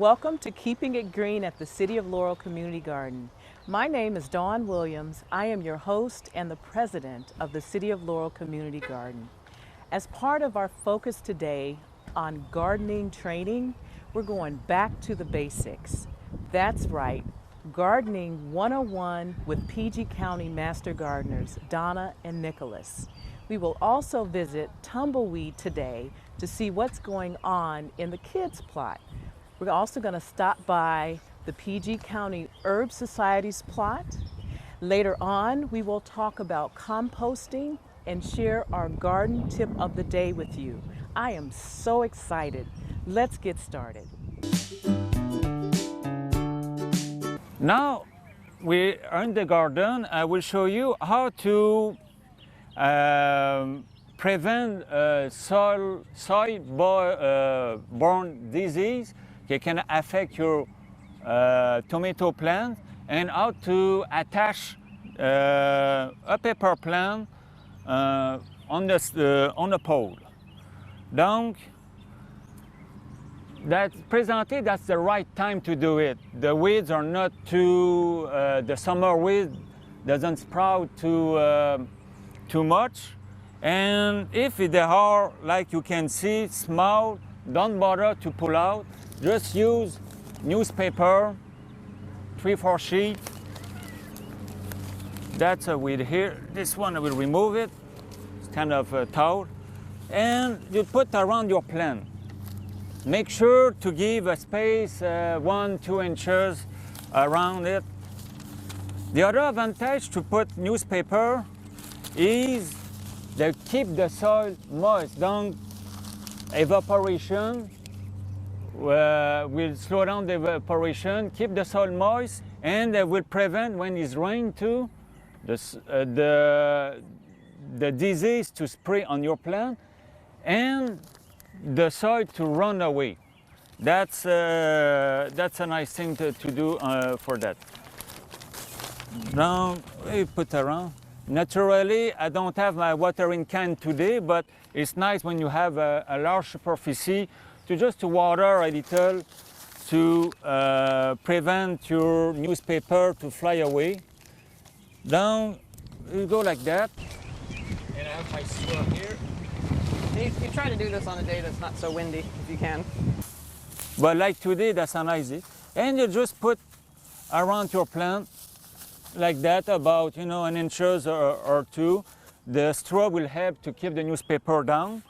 Welcome to Keeping It Green at the City of Laurel Community Garden. My name is Dawn Williams. I am your host and the president of the City of Laurel Community Garden. As part of our focus today on gardening training, we're going back to the basics. That's right, Gardening 101 with PG County Master Gardeners Donna and Nicholas. We will also visit Tumbleweed today to see what's going on in the kids' plot. We're also going to stop by the PG County Herb Society's plot. Later on, we will talk about composting and share our garden tip of the day with you. I am so excited. Let's get started. Now we are in the garden. I will show you how to prevent soil-borne disease that can affect your tomato plant, and how to attach a pepper plant on a pole. Donc, that's the right time to do it. The weeds are not too, the summer weed doesn't sprout too much. And if they are, like you can see, small, don't bother to pull out. Just use newspaper, 3-4 sheet. That's a weed here. This one I will remove it. It's kind of a towel. And you put around your plant. Make sure to give a space 1-2 inches around it. The other advantage to put newspaper is they keep the soil moist. Donc, evaporation will slow down the evaporation, keep the soil moist, and they will prevent, when it's rain too, the disease to spray on your plant and the soil to run away. That's a nice thing to do for that. Now we put around. Naturally, I don't have my watering can today, but it's nice when you have a large superficie to water a little to prevent your newspaper to fly away. Down, you go like that. And I have my straw here. You try to do this on a day that's not so windy, if you can. But like today, that's not easy. And you just put around your plant like that, about an inches or two. The straw will help to keep the newspaper down.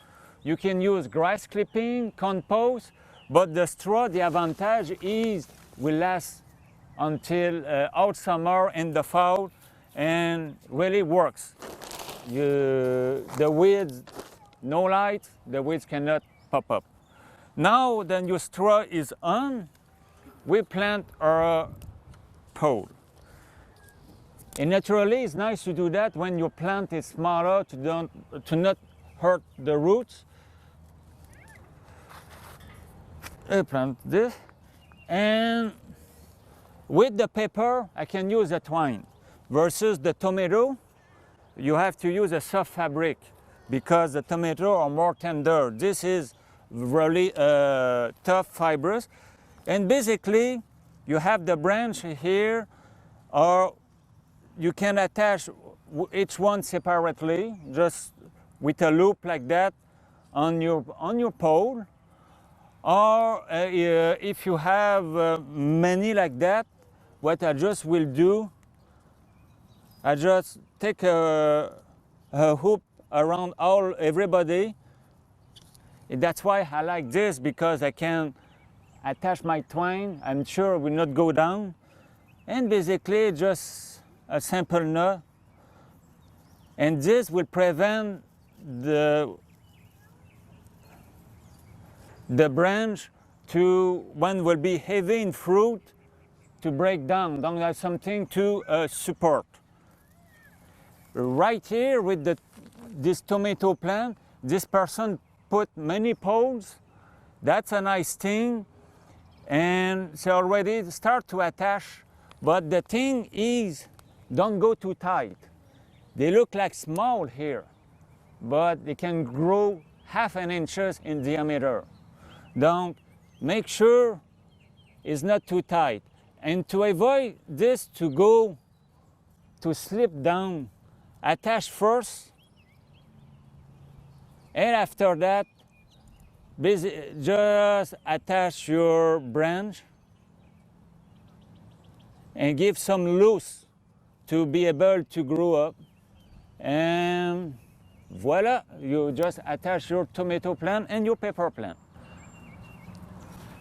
You can use grass clipping, compost, but the straw, the advantage is will last until out summer and the fall, and really works. The weeds, no light, the weeds cannot pop up. Now the new straw is on, we plant our pole. And naturally, it's nice to do that when your plant is smaller to not hurt the roots. I plant this, and with the pepper, I can use a twine. Versus the tomato, you have to use a soft fabric because the tomato are more tender. This is really tough fibrous. And basically, you have the branch here, or you can attach each one separately, just with a loop like that on your pole. Or if you have many like that, what I just will do, I just take a hoop around everybody. And that's why I like this, because I can attach my twine. I'm sure it will not go down. And basically just a simple knot. And this will prevent the branch when will be heavy in fruit, to break down. Don't have something to support. Right here with this tomato plant, this person put many poles. That's a nice thing, and they already start to attach. But the thing is, don't go too tight. They look like small here, but they can grow 1/2 inches in diameter. Donc, make sure is not too tight. And to avoid this to slip down, attach first, and after that, just attach your branch and give some loose to be able to grow up. And voila, you just attach your tomato plant and your pepper plant.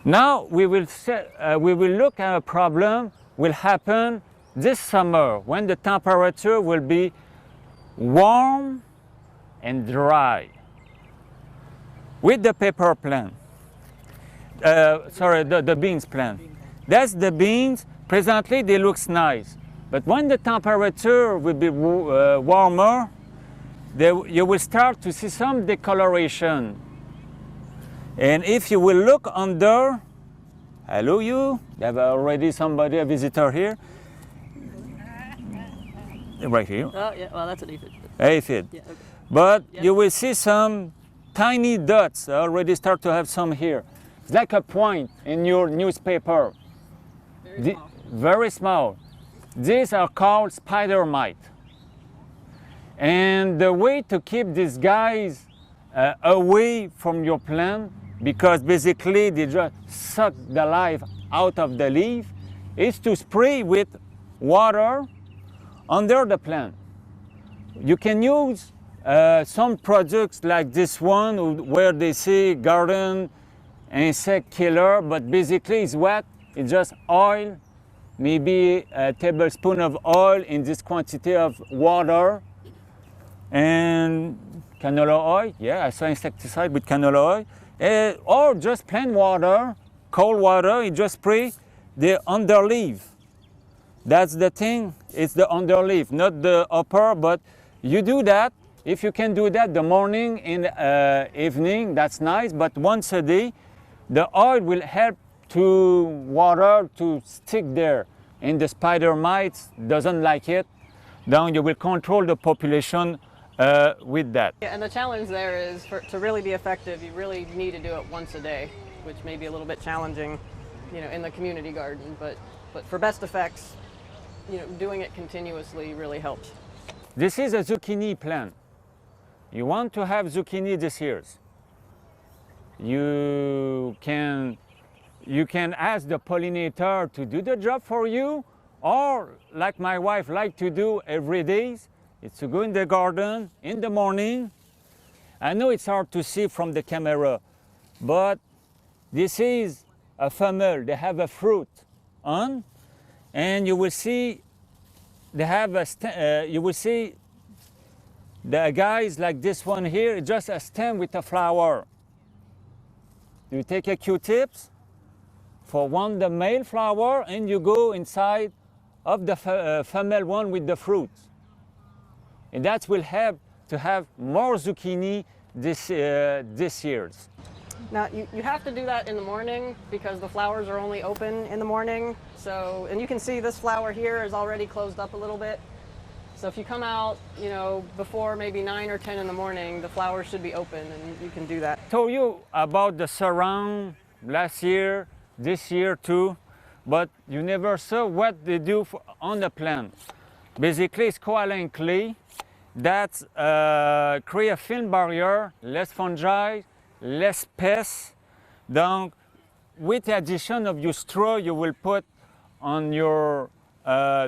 Now we will look at a problem will happen this summer when the temperature will be warm and dry. With the pepper plant, the beans plant. That's the beans. Presently they look nice, but when the temperature will be warmer, you will start to see some discoloration. And if you will look under, hello you have already somebody, a visitor here. Right here. Oh, yeah, well, that's an aphid. Aphid. Yeah, okay. But Yep. you will see some tiny dots. I already start to have some here. It's like a point in your newspaper. Very small. Very small. These are called spider mite. And the way to keep these guys away from your plant, because basically they just suck the life out of the leaf, is to spray with water under the plant. You can use some products like this one where they say garden insect killer, but basically it's what? It's just oil, maybe a tablespoon of oil in this quantity of water, and canola oil. Yeah, I saw insecticide with canola oil. Or just plain water, cold water, you just spray the underleaf. That's the thing, it's the underleaf, not the upper, but you do that. If you can do that the morning and evening, that's nice, but once a day, the oil will help to water to stick there. And the spider mites doesn't like it. Then you will control the population with that. Yeah, and the challenge there is to really be effective, you really need to do it once a day, which may be a little bit challenging, in the community garden. But for best effects, doing it continuously really helps. This is a zucchini plant. You want to have zucchini this year. You can ask the pollinator to do the job for you, or like my wife like to do every day, it's to go in the garden in the morning. I know it's hard to see from the camera, but this is a funnel. They have a fruit on, and you will see they have you will see the guys like this one here, just a stem with a flower. You take a Q-tips for the male flower, and you go inside of the female one with the fruit. And that will help to have more zucchini this year. Now, you have to do that in the morning because the flowers are only open in the morning. So, and you can see this flower here is already closed up a little bit. So if you come out, before maybe 9 or 10 in the morning, the flowers should be open and you can do that. I told you about the surround last year, this year too, but you never saw what they do on the plant. Basically, it's koala clay that create a film barrier, less fungi, less pests. Donc, with the addition of your straw you will put on your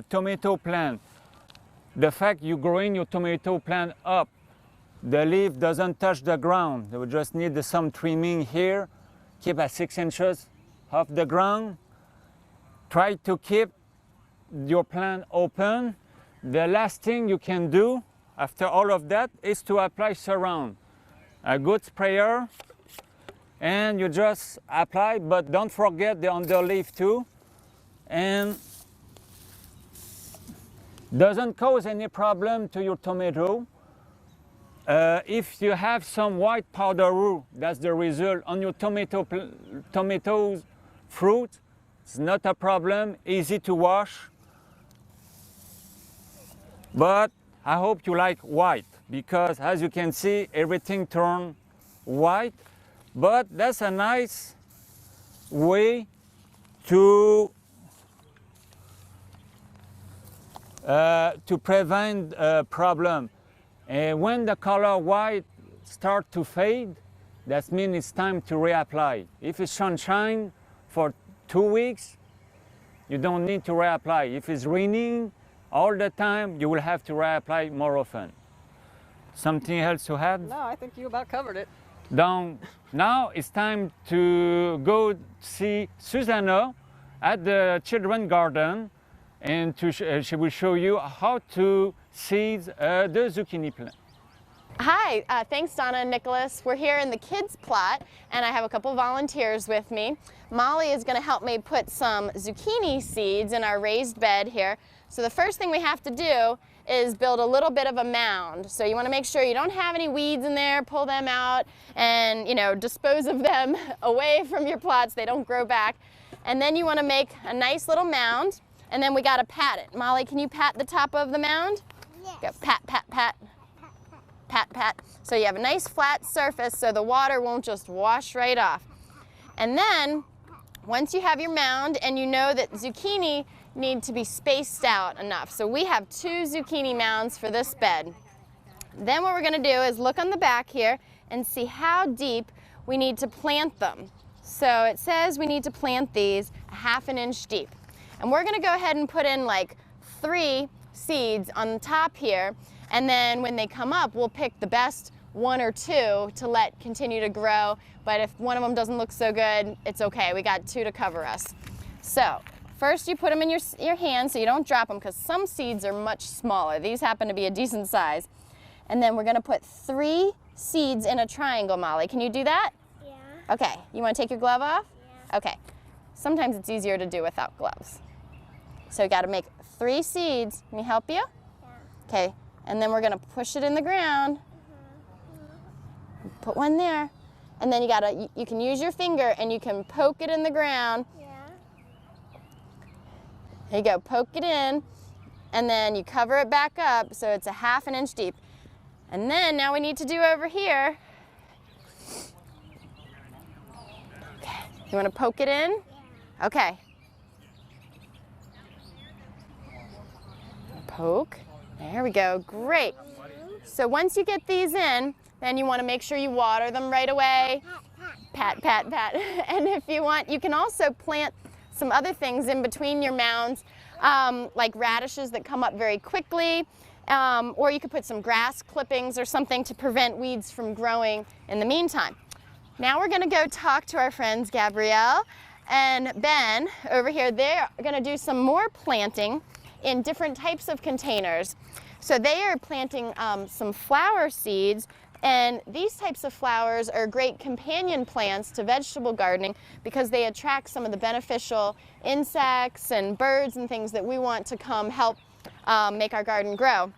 tomato plant, the fact you're growing your tomato plant up, the leaf doesn't touch the ground. You just need some trimming here, keep at 6 inches off the ground. Try to keep your plant open. The last thing you can do after all of that is to apply surround. A good sprayer, and you just apply, but don't forget the underleaf too. And doesn't cause any problem to your tomato. If you have some white powder roux, that's the result on your tomatoes fruit, it's not a problem, easy to wash. But I hope you like white, because as you can see, everything turned white. But that's a nice way to prevent a problem. And when the color white start to fade, that means it's time to reapply. If it's sunshine for 2 weeks, you don't need to reapply. If it's raining all the time, you will have to reapply more often. Something else to add? No, I think you about covered it. Now it's time to go see Susanna at the children's garden, and she will show you how to seed the zucchini plant. Hi, thanks Donna and Nicholas. We're here in the kids plot and I have a couple volunteers with me. Molly is going to help me put some zucchini seeds in our raised bed here. So the first thing we have to do is build a little bit of a mound. So you want to make sure you don't have any weeds in there, pull them out and, you know, dispose of them away from your plots. They don't grow back. And then you want to make a nice little mound and then we got to pat it. Molly, can you pat the top of the mound? Yes. Go pat, pat, pat. Pat, pat. So you have a nice flat surface so the water won't just wash right off. And then once you have your mound and you know that zucchini need to be spaced out enough. So we have 2 zucchini mounds for this bed. Then what we're going to do is look on the back here and see how deep we need to plant them. So it says we need to plant these 1/2 inch deep. And we're going to go ahead and put in like 3 seeds on the top here. And then when they come up, we'll pick the best 1 or 2 to let continue to grow. But if one of them doesn't look so good, it's okay. We got 2 to cover us. So first you put them in your hand so you don't drop them because some seeds are much smaller. These happen to be a decent size. And then we're going to put 3 seeds in a triangle, Molly. Can you do that? Yeah. Okay. You want to take your glove off? Yeah. Okay. Sometimes it's easier to do without gloves. So you got to make 3 seeds. Can you help you? Yeah. Okay. And then we're going to push it in the ground. Put one there. And then you can use your finger and you can poke it in the ground. Yeah. There you go, poke it in. And then you cover it back up so it's a 1/2 inch deep. And then now we need to do over here. Okay, you want to poke it in? Yeah. Okay. Poke. There we go, great. So once you get these in, then you want to make sure you water them right away. Pat, pat, pat. And if you want, you can also plant some other things in between your mounds, like radishes that come up very quickly, or you could put some grass clippings or something to prevent weeds from growing in the meantime. Now we're going to go talk to our friends Gabrielle and Ben over here. They're going to do some more planting in different types of containers. So they are planting some flower seeds, and these types of flowers are great companion plants to vegetable gardening because they attract some of the beneficial insects and birds and things that we want to come help make our garden grow.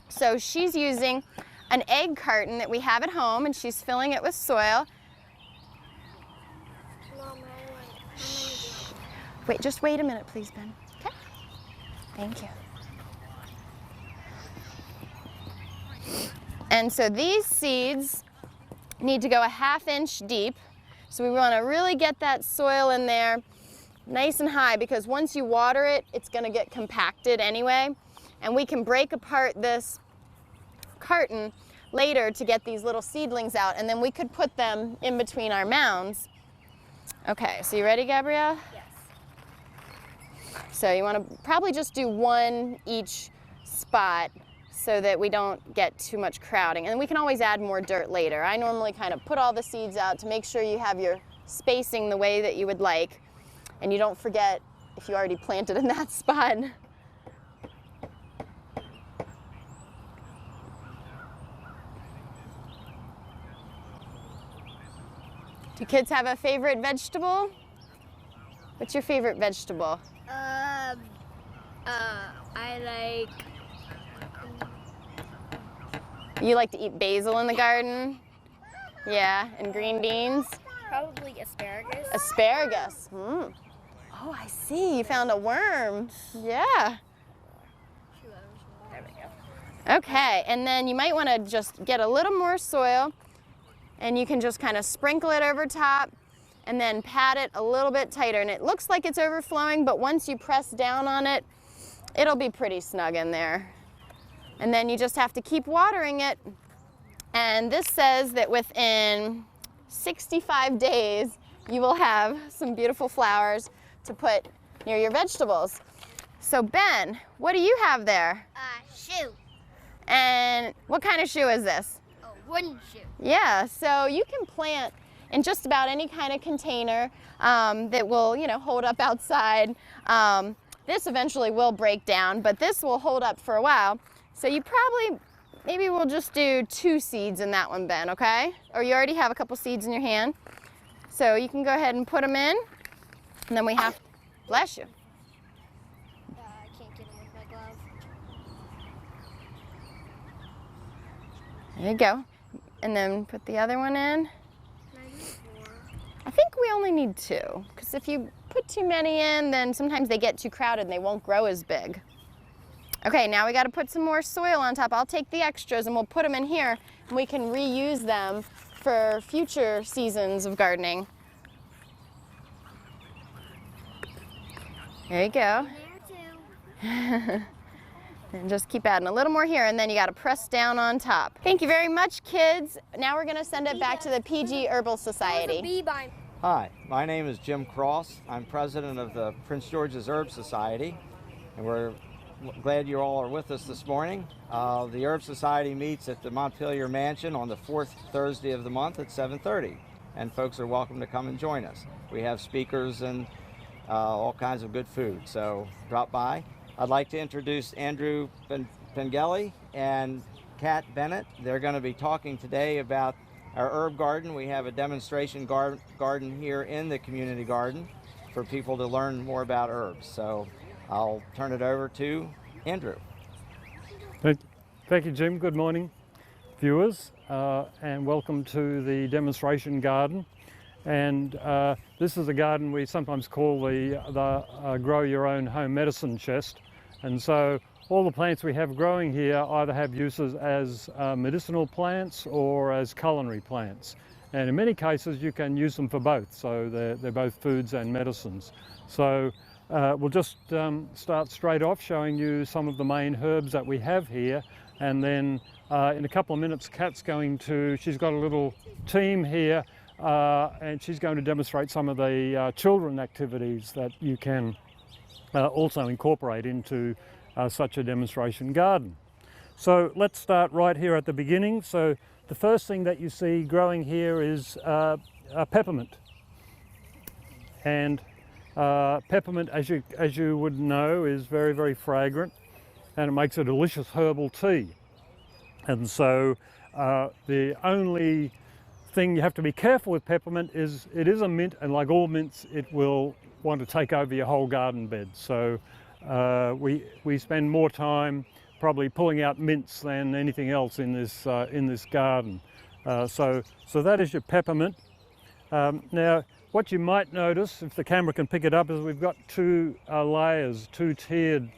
So she's using an egg carton that we have at home and she's filling it with soil. Mom, Wait, just wait a minute, please, Ben. Okay. Thank you. And so these seeds need to go a 1/2 inch deep. So we want to really get that soil in there nice and high because once you water it, it's going to get compacted anyway. And we can break apart this carton later to get these little seedlings out, and then we could put them in between our mounds. Okay, so you ready, Gabrielle? Yes. So you want to probably just do 1 each spot so that we don't get too much crowding. And we can always add more dirt later. I normally kind of put all the seeds out to make sure you have your spacing the way that you would like, and you don't forget if you already planted in that spot. Do kids have a favorite vegetable? What's your favorite vegetable? I like. You like to eat basil in the garden? Yeah, and green beans? Probably asparagus. Asparagus. Mm. Oh, I see. You found a worm. Yeah. There we go. Okay, and then you might want to just get a little more soil and you can just kind of sprinkle it over top and then pat it a little bit tighter. And it looks like it's overflowing, but once you press down on it, it'll be pretty snug in there. And then you just have to keep watering it. And this says that within 65 days, you will have some beautiful flowers to put near your vegetables. So Ben, what do you have there? Shoe. And what kind of shoe is this? A wooden shoe. Yeah, so you can plant in just about any kind of container that will, hold up outside. This eventually will break down, but this will hold up for a while. So you maybe we'll just do 2 seeds in that one, Ben, okay? Or you already have a couple seeds in your hand. So you can go ahead and put them in, and then we have, bless you. I can't get them with my glove. There you go. And then put the other one in. Can I do 4? I think we only need 2, because if you put too many in, then sometimes they get too crowded and they won't grow as big. Okay, now we got to put some more soil on top. I'll take the extras and we'll put them in here, and we can reuse them for future seasons of gardening. There you go. There too. And just keep adding a little more here, and then you got to press down on top. Thank you very much, kids. Now we're going to send it back to the PG Herbal Society. Bee by Hi, my name is Jim Cross. I'm president of the Prince George's Herb Society, and we're glad you all are with us this morning. The Herb Society meets at the Montpelier Mansion on the 4th Thursday of the month at 7:30, and folks are welcome to come and join us. We have speakers and all kinds of good food, so drop by. I'd like to introduce Andrew Pengelly and Kat Bennett. They're going to be talking today about our herb garden. We have a demonstration garden here in the community garden for people to learn more about herbs. So I'll turn it over to Andrew. Thank you, Jim. Good morning, viewers, and welcome to the demonstration garden. And this is a garden we sometimes call the grow your own home medicine chest. And so all the plants we have growing here either have uses as medicinal plants or as culinary plants. And in many cases you can use them for both, so they're both foods and medicines. So we'll just start straight off showing you some of the main herbs that we have here, and then in a couple of minutes she's got a little team here and she's going to demonstrate some of the children activities that you can also incorporate into such a demonstration garden. So let's start right here at the beginning. So the first thing that you see growing here is a peppermint. And peppermint, as you would know, is very, very fragrant, and it makes a delicious herbal tea. And so the only thing you have to be careful with peppermint is it is a mint, and like all mints, it will want to take over your whole garden bed. So we spend more time probably pulling out mints than anything else in this garden. So that is your peppermint. Now, what you might notice, if the camera can pick it up, is we've got 2 layers, 2 tiered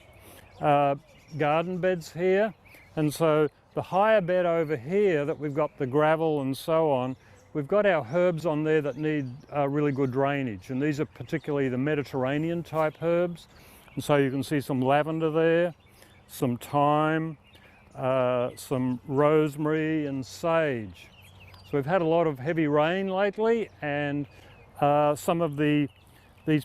garden beds here. And so the higher bed over here that we've got the gravel and so on, we've got our herbs on there that need really good drainage, and these are particularly the Mediterranean type herbs. And so you can see some lavender there, some thyme, some rosemary and sage. So we've had a lot of heavy rain lately, and some of these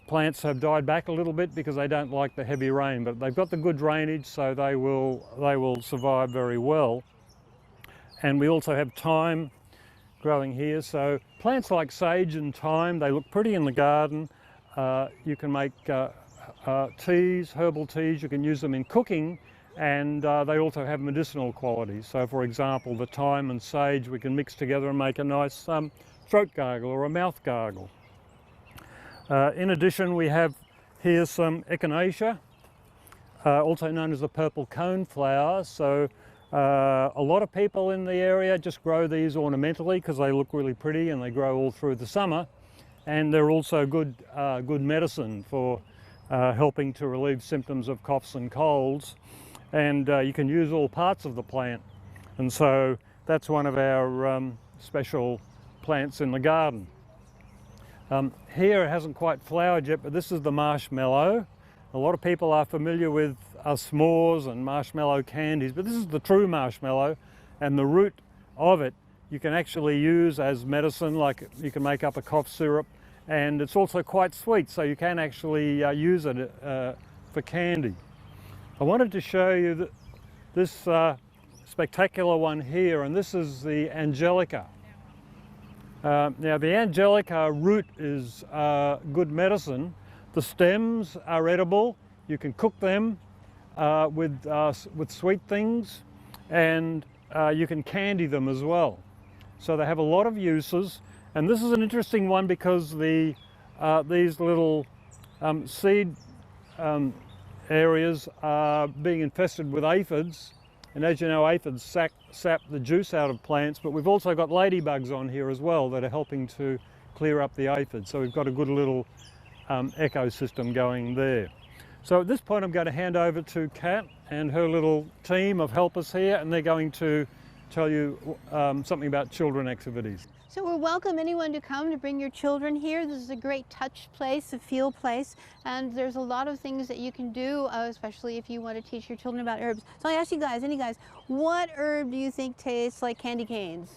plants have died back a little bit because they don't like the heavy rain, but they've got the good drainage, so they will survive very well. And we also have thyme growing here. So plants like sage and thyme, they look pretty in the garden. You can make teas, herbal teas. You can use them in cooking, and they also have medicinal qualities. So for example, the thyme and sage we can mix together and make a nice throat gargle or a mouth gargle. In addition, we have here some echinacea, also known as the purple coneflower. So a lot of people in the area just grow these ornamentally because they look really pretty and they grow all through the summer. And they're also good medicine for helping to relieve symptoms of coughs and colds. And you can use all parts of the plant. And so that's one of our special plants in the garden. Here it hasn't quite flowered yet, but this is the marshmallow. A lot of people are familiar with s'mores and marshmallow candies, but this is the true marshmallow, and the root of it you can actually use as medicine, like you can make up a cough syrup, and it's also quite sweet, so you can actually use it for candy. I wanted to show you this spectacular one here, and this is the angelica. Now the angelica root is good medicine. The stems are edible. You can cook them with sweet things, and you can candy them as well. So they have a lot of uses, and this is an interesting one because these little seed areas are being infested with aphids, and as you know, aphids sap the juice out of plants, but we've also got ladybugs on here as well that are helping to clear up the aphids. So we've got a good little ecosystem going there. So at this point I'm going to hand over to Kat and her little team of helpers here, and they're going to tell you something about children activities. So we welcome anyone to come to bring your children here. This is a great touch place, a feel place, and there's a lot of things that you can do, especially if you want to teach your children about herbs. So I ask you guys, what herb do you think tastes like candy canes?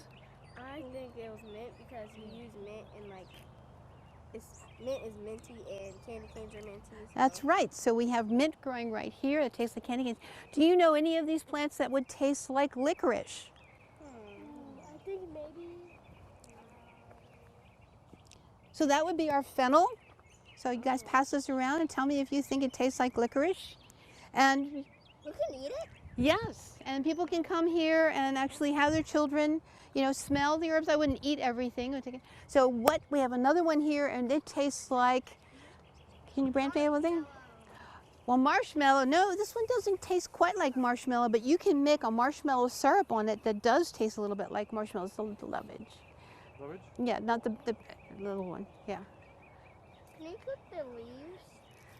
I think it was mint because you use mint and mint is minty and candy canes are minty. So. That's right. So we have mint growing right here that tastes like candy canes. Do you know any of these plants that would taste like licorice? I think maybe. So that would be our fennel. So you guys pass this around and tell me if you think it tastes like licorice. And We can eat it? yes, and people can come here and actually have their children, smell the herbs. I wouldn't eat everything. So we have another one here, and it tastes like, can you branch me anything? Well, marshmallow, no, this one doesn't taste quite like marshmallow, but you can make a marshmallow syrup on it that does taste a little bit like marshmallow. It's the lovage. Lovage? Yeah, not the little one, yeah. Can you cook the leaves?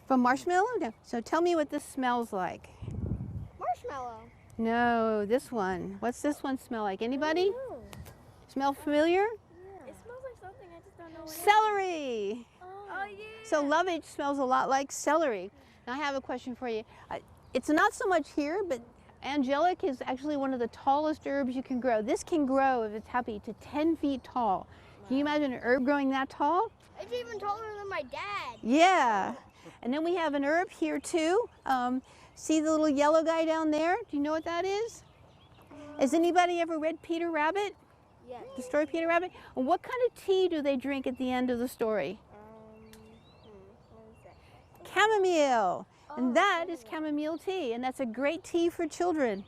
From marshmallow? No. So tell me what this smells like. Marshmallow. No, this one. What's this one smell like? Anybody? Oh. Smell familiar? It smells like something, I just don't know what Celery! Oh yeah. So lovage smells a lot like celery. Now I have a question for you. It's not so much here, but angelic is actually one of the tallest herbs you can grow. This can grow, if it's happy, to 10 feet tall. Can you imagine an herb growing that tall? It's even taller than my dad. Yeah. And then we have an herb here too. See the little yellow guy down there? Do you know what that is? Has anybody ever read Peter Rabbit? Yes. The story Peter Rabbit? And what kind of tea do they drink at the end of the story? What is that? Chamomile. And that is chamomile tea, and that's a great tea for children.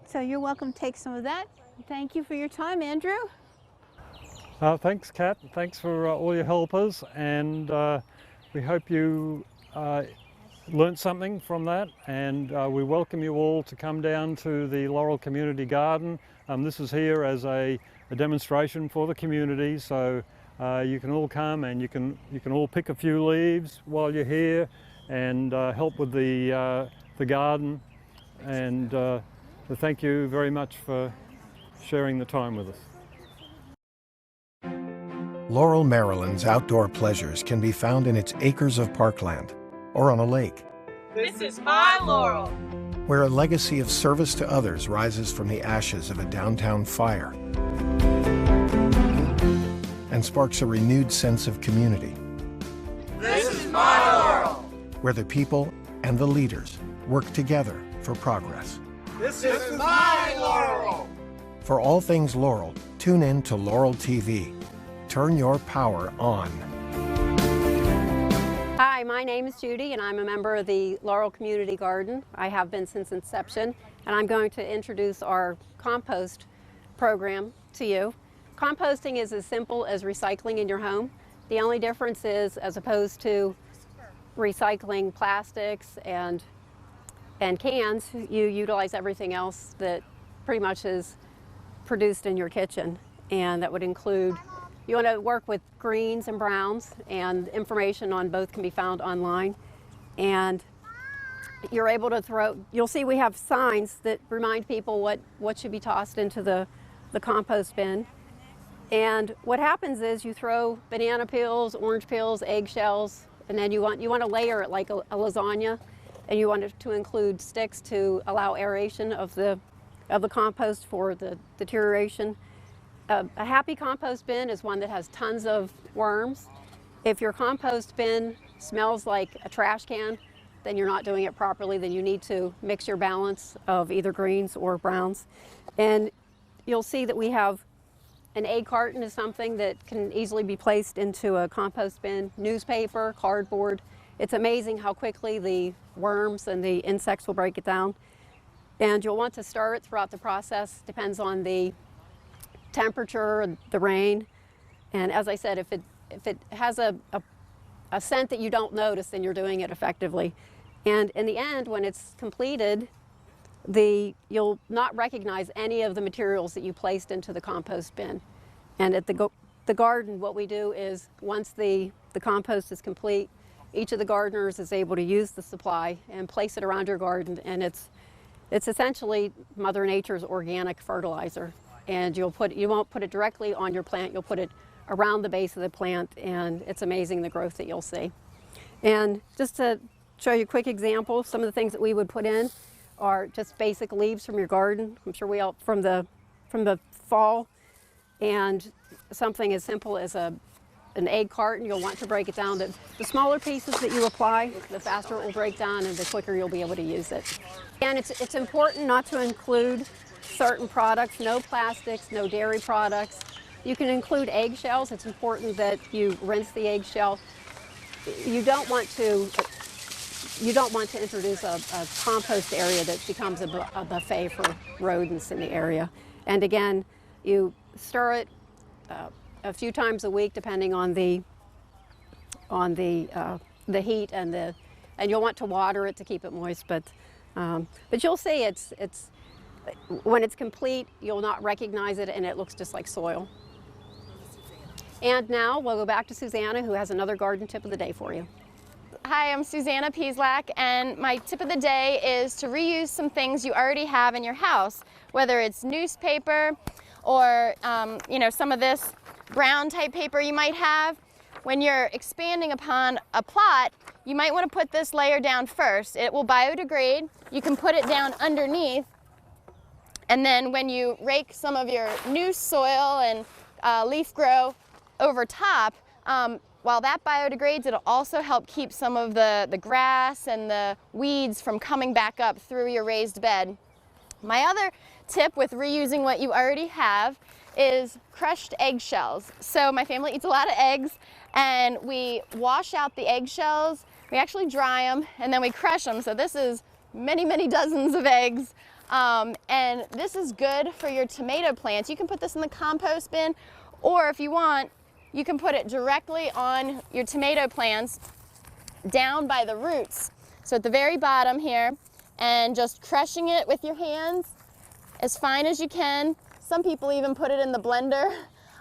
So you're welcome to take some of that. Thank you for your time, Andrew. Thanks, Kat. Thanks for all your helpers, and we hope you learned something from that, and we welcome you all to come down to the Laurel Community Garden. This is here as a demonstration for the community, so you can all come and you can all pick a few leaves while you're here and help with the garden, and thank you very much for sharing the time with us. Laurel, Maryland's outdoor pleasures can be found in its acres of parkland or on a lake. This is my Laurel. Where a legacy of service to others rises from the ashes of a downtown fire and sparks a renewed sense of community. This is my Laurel. Where the people and the leaders work together for progress. This is my Laurel. For all things Laurel, tune in to Laurel TV. Turn your power on. Hi, my name is Judy and I'm a member of the Laurel Community Garden. I have been since inception, and I'm going to introduce our compost program to you. Composting is as simple as recycling in your home. The only difference is, as opposed to recycling plastics and cans, you utilize everything else that pretty much is produced in your kitchen, and that would include, you want to work with greens and browns, and information on both can be found online. And you're able to throw, you'll see we have signs that remind people what should be tossed into the compost bin. And what happens is you throw banana peels, orange peels, eggshells, and then you want to layer it like a lasagna, and you want it to include sticks to allow aeration of the compost for the deterioration. A happy compost bin is one that has tons of worms. If your compost bin smells like a trash can, then you're not doing it properly. Then you need to mix your balance of either greens or browns. And you'll see that we have an egg carton is something that can easily be placed into a compost bin, newspaper, cardboard. It's amazing how quickly the worms and the insects will break it down. And you'll want to stir it throughout the process. Depends on the temperature and the rain. And as I said, if it has a scent that you don't notice, then you're doing it effectively. And in the end, when it's completed, you'll not recognize any of the materials that you placed into the compost bin. And at the garden, what we do is once the compost is complete, each of the gardeners is able to use the supply and place it around your garden, and it's essentially Mother Nature's organic fertilizer. And you won't put it directly on your plant, you'll put it around the base of the plant, and it's amazing the growth that you'll see. And just to show you a quick example, some of the things that we would put in are just basic leaves from your garden. I'm sure we all from the fall, and something as simple as an egg carton. You'll want to break it down. The smaller pieces that you apply, the faster it will break down, and the quicker you'll be able to use it. And it's important not to include certain products, no plastics, no dairy products. You can include eggshells. It's important that you rinse the eggshell. You don't want to introduce a compost area that becomes a buffet for rodents in the area. And again, you stir it a few times a week, depending on the heat and you'll want to water it to keep it moist. But you'll see it's when it's complete, you'll not recognize it, and it looks just like soil. And now we'll go back to Susanna, who has another garden tip of the day for you. Hi, I'm Susanna Pieslak, and my tip of the day is to reuse some things you already have in your house, whether it's newspaper or some of this brown type paper you might have. When you're expanding upon a plot, you might want to put this layer down first. It will biodegrade. You can put it down underneath, and then when you rake some of your new soil and leaf grow over top, while that biodegrades, it'll also help keep some of the grass and the weeds from coming back up through your raised bed. My other tip with reusing what you already have is crushed eggshells. So my family eats a lot of eggs, and we wash out the eggshells. We actually dry them, and then we crush them. So this is many, many dozens of eggs. And this is good for your tomato plants. You can put this in the compost bin, or if you want, you can put it directly on your tomato plants down by the roots. So at the very bottom here, and just crushing it with your hands as fine as you can. Some people even put it in the blender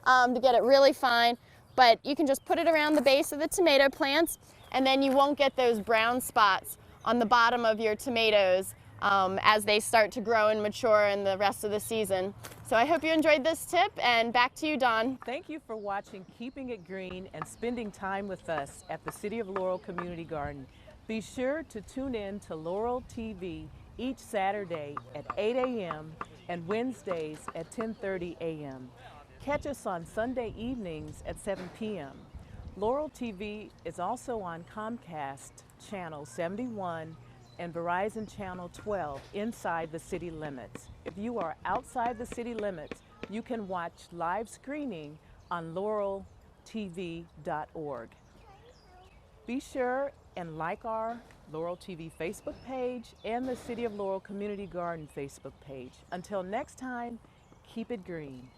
to get it really fine, but you can just put it around the base of the tomato plants, and then you won't get those brown spots on the bottom of your tomatoes as they start to grow and mature in the rest of the season. So I hope you enjoyed this tip, and back to you, Dawn. Thank you for watching Keeping It Green and spending time with us at the City of Laurel Community Garden. Be sure to tune in to Laurel TV each Saturday at 8 a.m. and Wednesdays at 10:30 a.m. Catch us on Sunday evenings at 7 p.m. Laurel TV is also on Comcast Channel 71 and Verizon Channel 12 inside the city limits. If you are outside the city limits, you can watch live screening on laureltv.org. Be sure and like our Laurel TV Facebook page and the City of Laurel Community Garden Facebook page. Until next time, keep it green.